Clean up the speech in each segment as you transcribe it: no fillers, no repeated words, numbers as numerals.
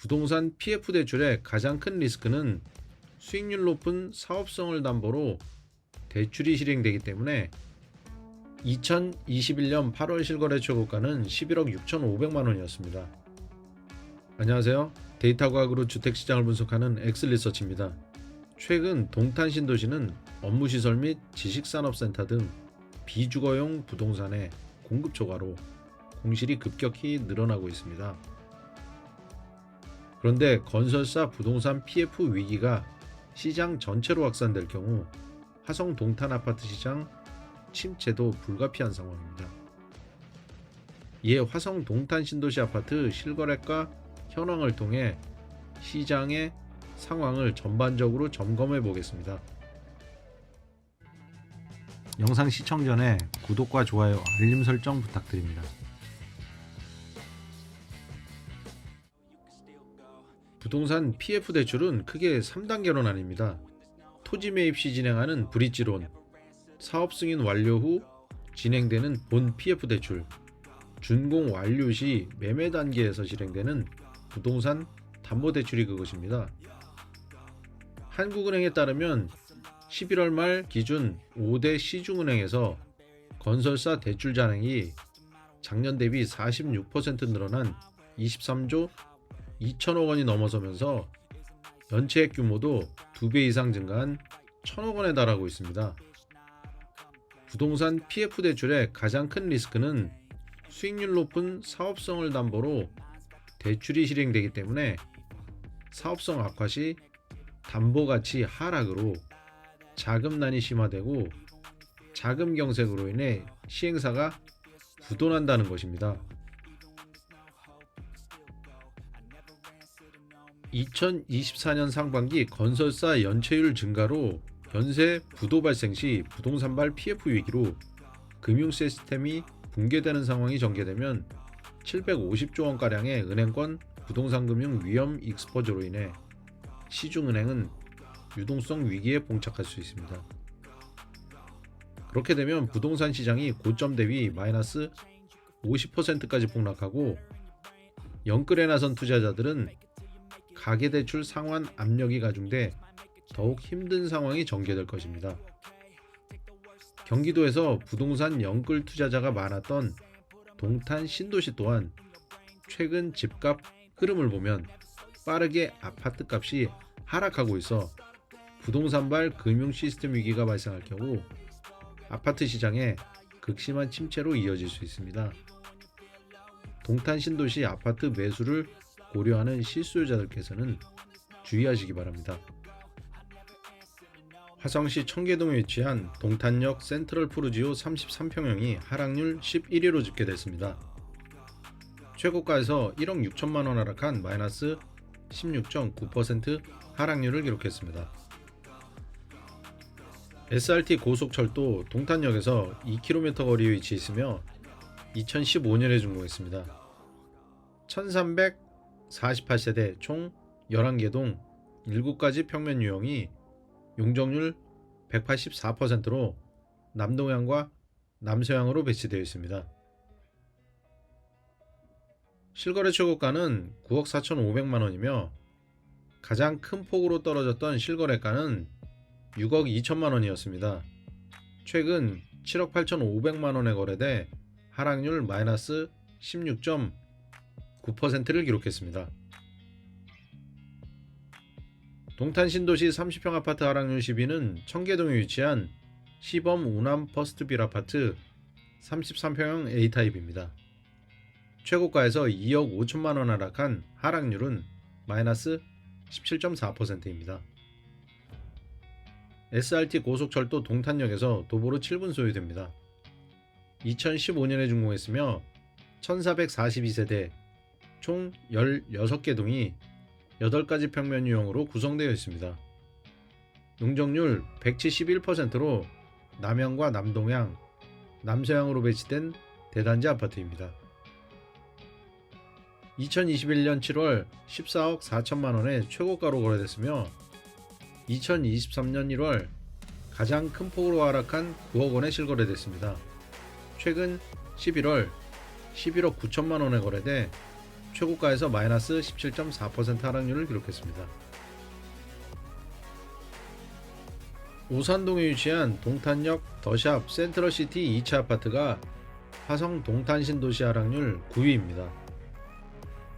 부동산 PF 대출의 가장 큰 리스크는 수익률 높은 사업성을 담보로 대출이 실행되기 때문에 2021년 8월 실거래 최고가는 11억 6,500만 원이었습니다. 안녕하세요. 데이터 과학으로 주택시장을 분석하는 엑슬리서치입니다. 최근 동탄 신도시는 업무시설 및 지식산업센터 등 비주거용 부동산의 공급 초과로 공실이 급격히 늘어나고 있습니다. 그런데 건설사 부동산 PF 위기가 시장 전체로 확산될 경우 화성 동탄 아파트 시장 침체도 불가피한 상황입니다. 이에 화성 동탄 신도시 아파트 실거래가 현황을 통해 시장의 상황을 전반적으로 점검해 보겠습니다. 영상 시청 전에 구독과 좋아요, 알림 설정 부탁드립니다. 부동산 PF 대출은 크게 3단계로 나뉩니다. 토지 매입 시 진행하는 브릿지론, 사업 승인 완료 후 진행되는 본 PF 대출, 준공 완료 시 매매 단계에서 실행되는 부동산 담보 대출이 그것입니다. 한국은행에 따르면 11월 말 기준 5대 시중은행에서 건설사 대출 잔액이 작년 대비 46% 늘어난 23조 2천억 원이 넘어서면서 연체액 규모도 2배 이상 증가한 1,000억 원에 달하고 있습니다. 부동산 PF 대출의 가장 큰 리스크는 수익률 높은 사업성을 담보로 대출이 실행되기 때문에 사업성 악화 시 담보가치 하락으로 자금난이 심화되고 자금 경색으로 인해 시행사가 부도난다는 것입니다. 2024년 상반기 건설사 연체율 증가로 연쇄 부도 발생 시 부동산발 PF 위기로 금융 시스템이 붕괴되는 상황이 전개되면 750조 원가량의 은행권 부동산금융 위험 익스포저로 인해 시중은행은 유동성 위기에 봉착할 수 있습니다. 그렇게 되면 부동산 시장이 고점 대비 마이너스 50%까지 폭락하고 영끌에 나선 투자자들은 가계대출 상환 압력이 가중돼 더욱 힘든 상황이 전개될 것입니다. 경기도에서 부동산 영끌 투자자가 많았던 동탄 신도시 또한 최근 집값 흐름을 보면 빠르게 아파트 값이 하락하고 있어 부동산발 금융 시스템 위기가 발생할 경우 아파트 시장에 극심한 침체로 이어질 수 있습니다. 동탄 신도시 아파트 매수를 고려하는 실수요자들께서는 주의하시기 바랍니다. 화성시 청계동에 위치한 동탄역 센트럴 푸르지오 33평형이 하락률 11위로 집계됐습니다. 최고가에서 1억 6천만 원 하락한 마이너스 16.9% 하락률을 기록했습니다. SRT 고속철도 동탄역에서 2km 거리에 위치해 있으며 2015년에 준공했습니다. 1348세대 총 11개 동 7가지 평면 유형이 용적률 184%로 남동향과 남서향으로 배치되어 있습니다. 실거래 최고가는 9억 4,500만 원이며 가장 큰 폭으로 떨어졌던 실거래가는 6억 2천만 원이었습니다. 최근 7억 8,500만 원에 거래돼 하락률 마이너스 16.9%를 기록했습니다. 동탄 신도시 30평 아파트 하락률 10위는 청계동에 위치한 시범 우남 퍼스트빌 아파트 33평형 A타입입니다. 최고가에서 2억 5천만 원 하락한 하락률은 마이너스 17.4%입니다. SRT 고속철도 동탄역에서 도보로 7분 소요됩니다. 2015년에 준공했으며 1442세대 총 16개 동이 8가지 평면 유형으로 구성되어 있습니다. 용적률 171%로 남향과 남동향, 남서향으로 배치된 대단지 아파트입니다. 2021년 7월 14억 4천만 원에 최고가로 거래됐으며 2023년 1월 가장 큰 폭으로 하락한 9억 원에 실거래됐습니다. 최근 11월 11억 9천만 원에 거래돼 최고가에서 마이너스 17.4% 하락률을 기록했습니다. 오산동에 위치한 동탄역 더샵 센트럴시티 2차 아파트가 화성 동탄 신도시 하락률 9위입니다.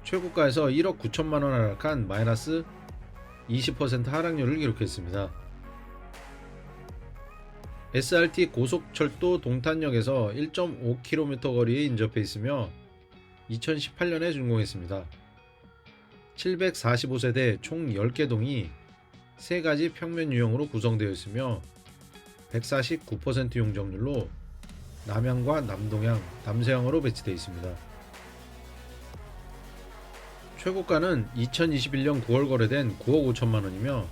최고가에서 1억 9천만원 하락한 마이너스 20% 하락률을 기록했습니다. SRT 고속철도 동탄역에서 1.5km 거리에 인접해 있으며 2018년에 준공했습니다. 745세대 총 10개 동이 3가지 평면 유형으로 구성되어 있으며 149% 용적률로 남향과 남동향, 남서향으로 배치되어 있습니다. 최고가는 2021년 9월 거래된 9억 5천만원이며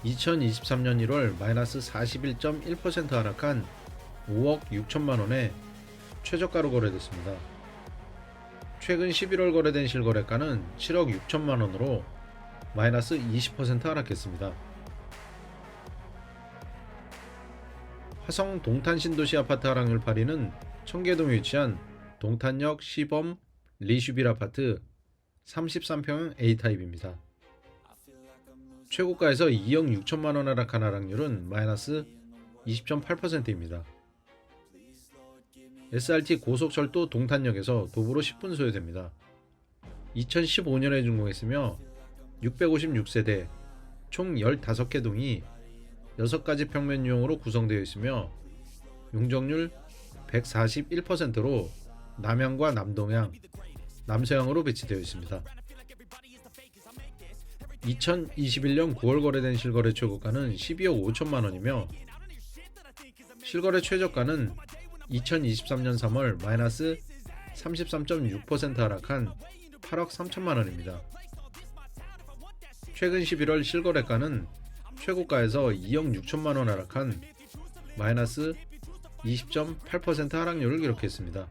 2023년 1월 마이너스 41.1% 하락한 5억 6천만원에 최저가로 거래됐습니다. 최근 11월 거래된 실거래가는 7억 6천만원으로 마이너스 20% 하락했습니다. 화성 동탄 신도시 아파트 하락률 8위는 청계동에 위치한 동탄역 시범 리슈빌 아파트 33평형 A타입입니다. 최고가에서 2억 6천만원 하락한 하락률은 마이너스 20.8%입니다. SRT 고속철도 동탄역에서 도보로 10분 소요됩니다. 2015년에 준공했으며 656세대 총 15개 동이 6가지 평면 유형으로 구성되어 있으며 용적률 141%로 남향과 남동향, 남서향으로 배치되어 있습니다. 2021년 9월 거래된 실거래 최고가는 12억 5천만원이며 실거래 최저가는 2023년 3월 마이너스 33.6% 하락한 8억 3천만원입니다. 최근 11월 실거래가는 최고가에서 2억 6천만원 하락한 마이너스 20.8% 하락률을 기록했습니다.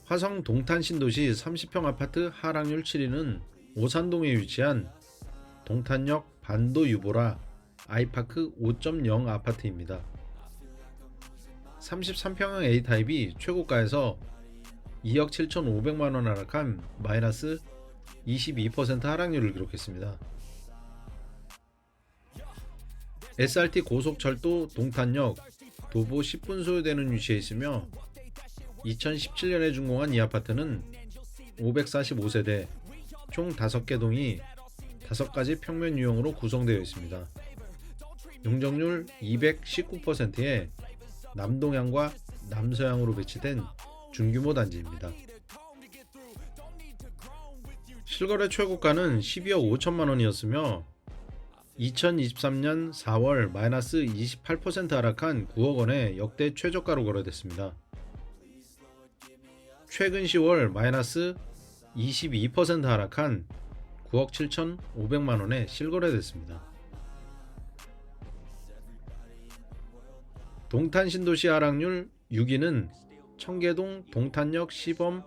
화성 동탄 신도시 30평 아파트 하락률 7위는 오산동에 위치한 동탄역 반도 유보라 아이파크 5.0 아파트입니다. 33평형 A타입이 최고가에서 2억 7,500만원 하락한 마이너스 22% 하락률을 기록했습니다. SRT 고속철도 동탄역 도보 10분 소요되는 위치에 있으며 2017년에 준공한 이 아파트는 545세대 총 5개 동이 5가지 평면 유형으로 구성되어 있습니다. 용적률 219%에 남동향과 남서향으로 배치된 중규모 단지입니다. 실거래 최고가는 12억 5천만원이었으며 2023년 4월 마이너스 28% 하락한 9억원에 역대 최저가로 거래됐습니다. 최근 10월 마이너스 22% 하락한 9억 7,500만원에 실거래됐습니다. 동탄 신도시 하락률 6위는 청계동 동탄역 시범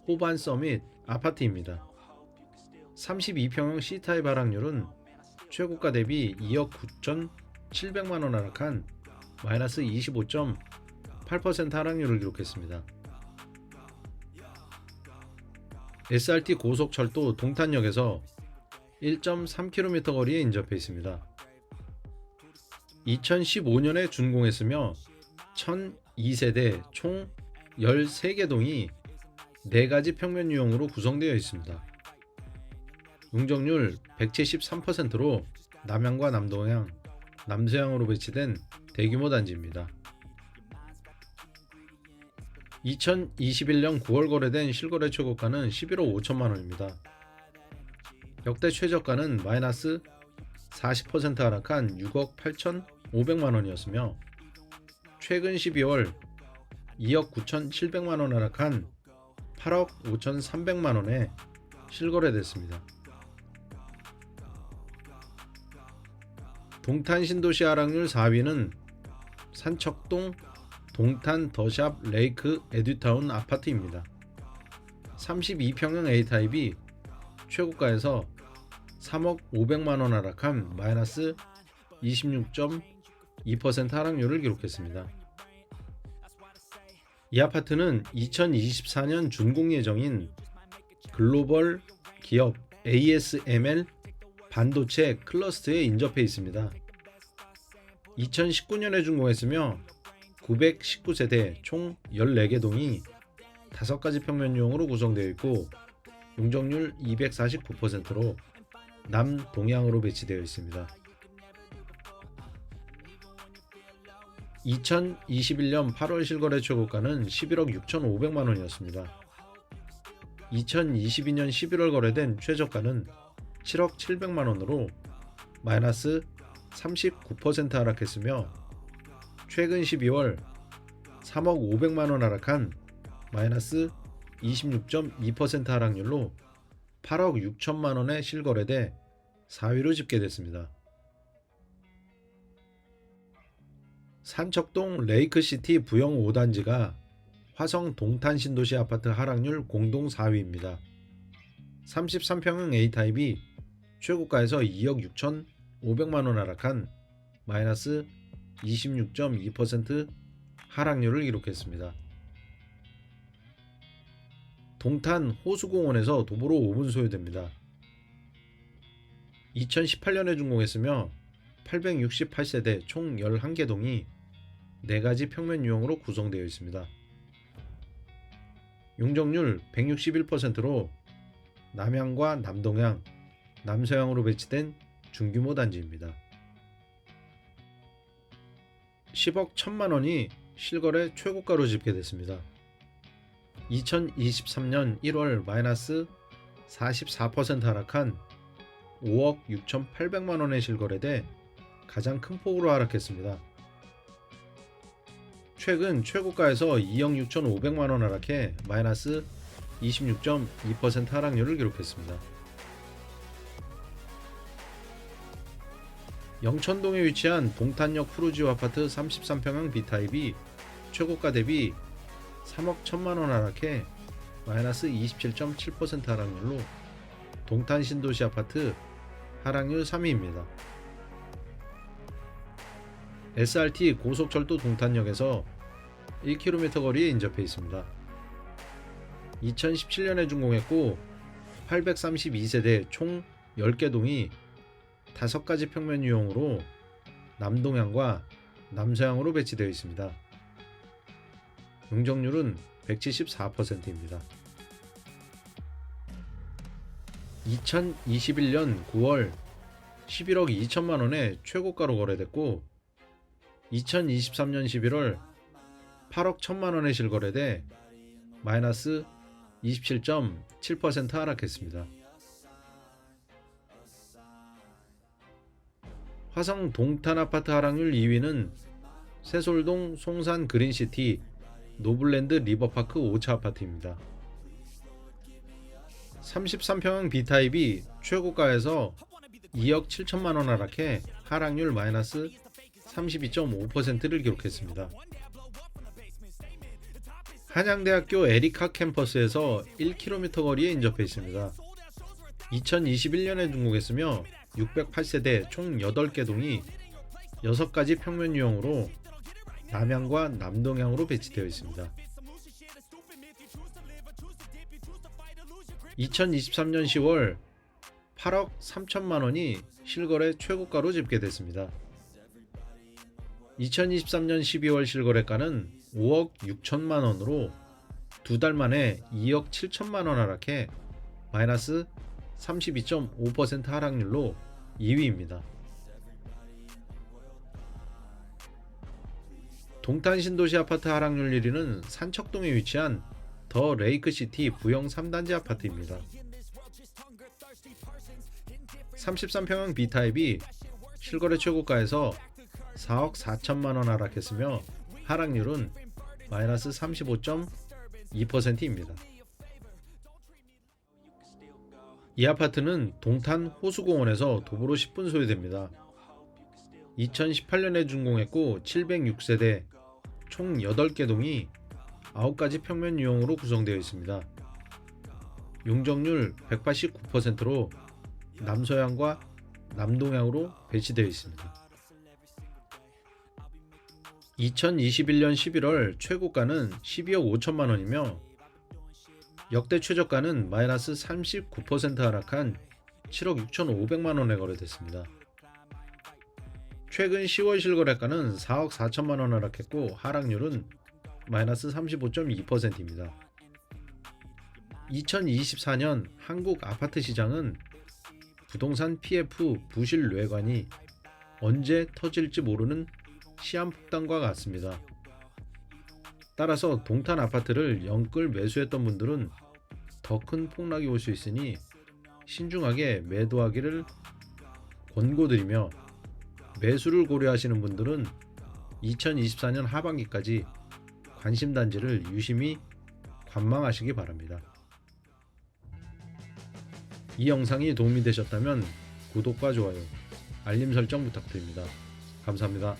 호반 서밋 아파트입니다. 32평형 C타입 하락률은 최고가 대비 2억 9,700만원 하락한 마이너스 25.8% 하락률을 기록했습니다. SRT 고속철도 동탄역에서 1.3km 거리에 인접해 있습니다. 2015년에 준공했으며 1002세대 총 13개 동이 4가지 평면 유형으로 구성되어 있습니다. 용적률 173%로 남향과 남동향, 남서향으로 배치된 대규모 단지입니다. 2021년 9월 거래된 실거래 최고가는 11억 5천만원입니다. 역대 최저가는 마이너스 40% 하락한 6억 8,500만원이었으며 최근 12월 2억 9,700만원 하락한 8억 5,300만원에 실거래됐습니다. 동탄 신도시 하락률 4위는 산척동 동탄 더샵 레이크 에듀타운 아파트입니다. 32평형 A타입이 최고가에서 3억 500만원 하락한 마이너스 26.2% 하락률을 기록했습니다. 이 아파트는 2024년 준공 예정인 글로벌 기업 ASML 반도체 클러스터에 인접해 있습니다. 2019년에 준공했으며 919세대 총 14개 동이 5가지 평면 유형으로 구성되어 있고 용적률 249%로 남동향으로 배치되어 있습니다. 2021년 8월 실거래 최고가는 11억 6,500만 원이었습니다. 2022년 11월 거래된 최저가는 7억 700만 원으로 마이너스 39% 하락했으며 최근 12월 3억 500만 원 하락한 마이너스 26.2% 하락률로 8억 6천만 원에 실거래돼 4위로 집계됐습니다. 산척동 레이크시티 부영 5단지가 화성 동탄 신도시 아파트 하락률 공동 4위입니다. 33평형 A타입이 최고가에서 2억 6,500만 원 하락한 마이너스 26.2% 하락률을 기록했습니다. 동탄 호수공원에서 도보로 5분 소요됩니다. 2018년에 준공했으며 868세대 총 11개 동이 4가지 평면 유형으로 구성되어 있습니다. 용적률 161%로 남향과 남동향, 남서향으로 배치된 중규모 단지입니다. 10억 1천만 원이 실거래 최고가로 집계됐습니다. 2023년 1월 마이너스 44% 하락한 5억 6,800만 원에 실거래돼 가장 큰 폭으로 하락했습니다. 최근 최고가에서 2억 6,500만 원 하락해 마이너스 26.2% 하락률을 기록했습니다. 영천동에 위치한 동탄역 푸르지오 아파트 33평형 B타입이 최고가 대비 3억 1천만 원 하락해 마이너스 27.7% 하락률로 동탄 신도시 아파트 하락률 3위입니다. SRT 고속철도 동탄역에서 1km 거리에 인접해 있습니다. 2017년에 준공했고 832세대 총 10개 동이 5가지 평면 유형으로 남동향과 남서향으로 배치되어 있습니다. 용적률은 174%입니다. 2021년 9월 11억 2천만 원에 최고가로 거래됐고 2023년 11월 8억 1천만 원에 실거래돼 마이너스 27.7% 하락했습니다. 화성 동탄 아파트 하락률 2위는 세솔동 송산 그린시티 노블랜드 리버파크 5차 아파트입니다. 33평형 B타입이 최고가에서 2억 7천만 원 하락해 하락률 마이너스 32.5%를 기록했습니다. 한양대학교 에리카 캠퍼스에서 1km 거리에 인접해 있습니다. 2021년에 준공했으며 608세대 총 8개 동이 6가지 평면 유형으로 남향과 남동향으로 배치되어 있습니다. 2023년 10월 8억 3천만 원이 실거래 최고가로 집계됐습니다. 2023년 12월 실거래가는 5억 6천만 원으로 2달 만에 2억 7천만 원 하락해 마이너스 32.5% 하락률로 2위입니다. 동탄 신도시 아파트 하락률 1위는 산척동에 위치한 더 레이크시티 부영 3단지 아파트입니다. 33평형 B타입이 실거래 최고가에서 4억 4천만 원 하락했으며 하락률은 마이너스 35.2%입니다. 이 아파트는 동탄 호수공원에서 도보로 10분 소요됩니다. 2018년에 준공했고 706세대 총 8개 동이 9가지 평면 유형으로 구성되어 있습니다. 용적률 189%로 남서향과 남동향으로 배치되어 있습니다. 2021년 11월 최고가는 12억 5천만 원이며 역대 최저가는 마이너스 39% 하락한 7억 6천5백만 원에 거래됐습니다. 최근 10월 실거래가는 4억 4천만 원 하락했고 하락률은 마이너스 35.2%입니다. 2024년 한국 아파트 시장은 부동산 PF 부실 뇌관이 언제 터질지 모르는 시한폭탄과 같습니다. 따라서 동탄 아파트를 영끌 매수했던 분들은 더 큰 폭락이 올 수 있으니 신중하게 매도하기를 권고드리며, 매수를 고려하시는 분들은 2024년 하반기까지 관심단지를 유심히 관망하시기 바랍니다. 이 영상이 도움이 되셨다면 구독과 좋아요, 알림 설정 부탁드립니다. 감사합니다.